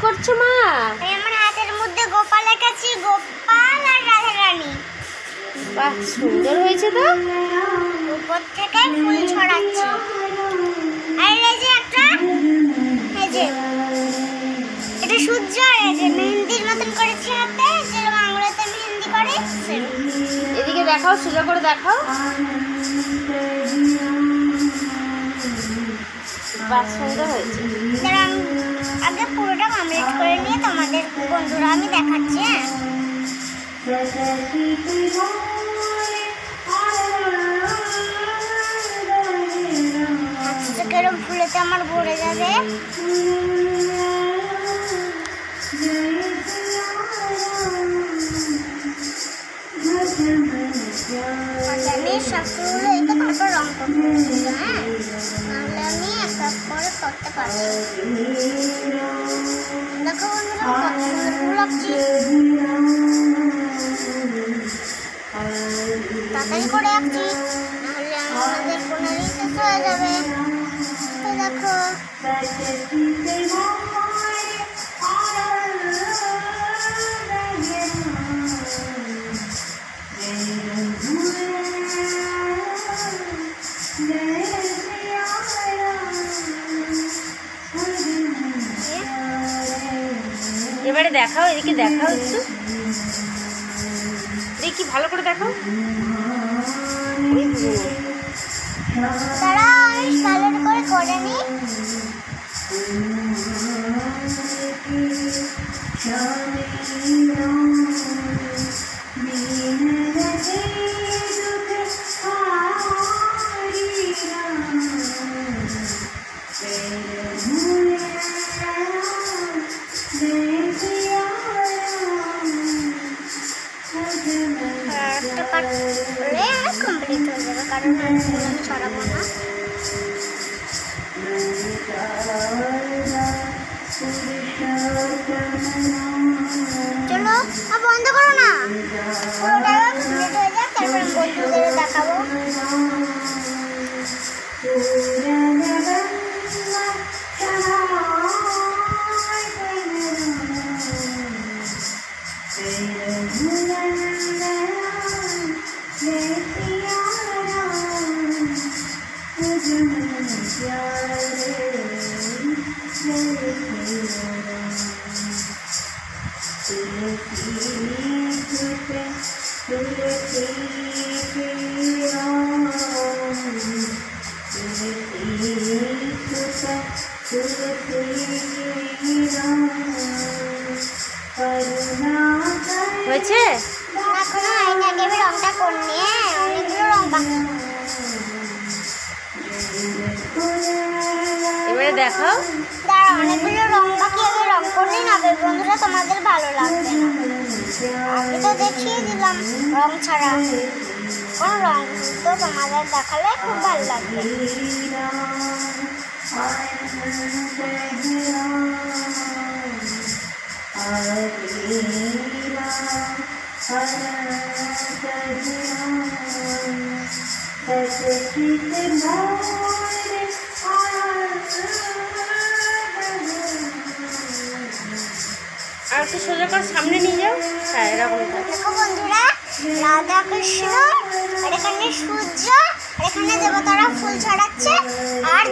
করছো মা? আমার হাতের মধ্যে গোপাল এঁকেছি, গোপাল আর রাধা রানী। বাহ, সুন্দর হয়েছে তো। উপর থেকে ফুল ছড়াচ্ছি। আর এই যে একটা, এই যে এটা সূর্য, আর এই যে মেহেন্দির মতন করেছি হাতে, যেরকম আঙুলেতে মেহেন্দি করে সেরকম। এদিকে দেখাও, সোজা করে দেখাও। বাহ, সুন্দর হয়েছে। আমি আগে পুরোটা কমপ্লিট করে নিয়ে তোমাদের বন্ধুরা আমি দেখাচ্ছি। কেরম ফুলেতে আমার ভরে যাবে। আমি সব ফুলগুলো এঁকে তারপর রং করবো, হ্যাঁ, নাহলে আমি এক এক করে করতে পারবো। দেখো বন্ধুরা কত সুন্দর ফুল লাগছে। তাড়াতাড়ি করে আঁকছি, নাহলে আমাদের পুনরায় শেষ হয়ে যাবে। তো দেখো এবারে দেখাও, এদিকে দেখাও একটু, দেখি ভালো করে দেখাও। তারা আমি কালার করে নি। একটা পার্ট করলে কমপ্লিট হয়ে যাবে, কারণ আমি ছড়াবো না। চলো বন্ধ করো না, পুরোটা কমপ্লিট হয়ে যাক, তারপর বন্ধুদের দেখাবো। হয়েছে? এখনো হয়নি, আগে আমি রংটা করে নিয়ে অনেকগুলো রং বাকি। এবারে দেখাও। দাঁড়া, অনেকগুলো রং বাকি, আগে রং করলেই না বন্ধুরা তোমাদের ভালো লাগবে না। আগে তো দেখিয়ে দিলাম রং ছাড়া, কোন রং তো তোমাদের দেখালে খুব ভালো লাগবে। আর একটু সোজা করে সামনে নিয়ে যাও। হ্যাঁ, এরকম। দেখো বন্ধুরা, রাধা কৃষ্ণ, আর এখানে সূর্য, আর এখানে দেবতারা ফুল ছড়াচ্ছে। আর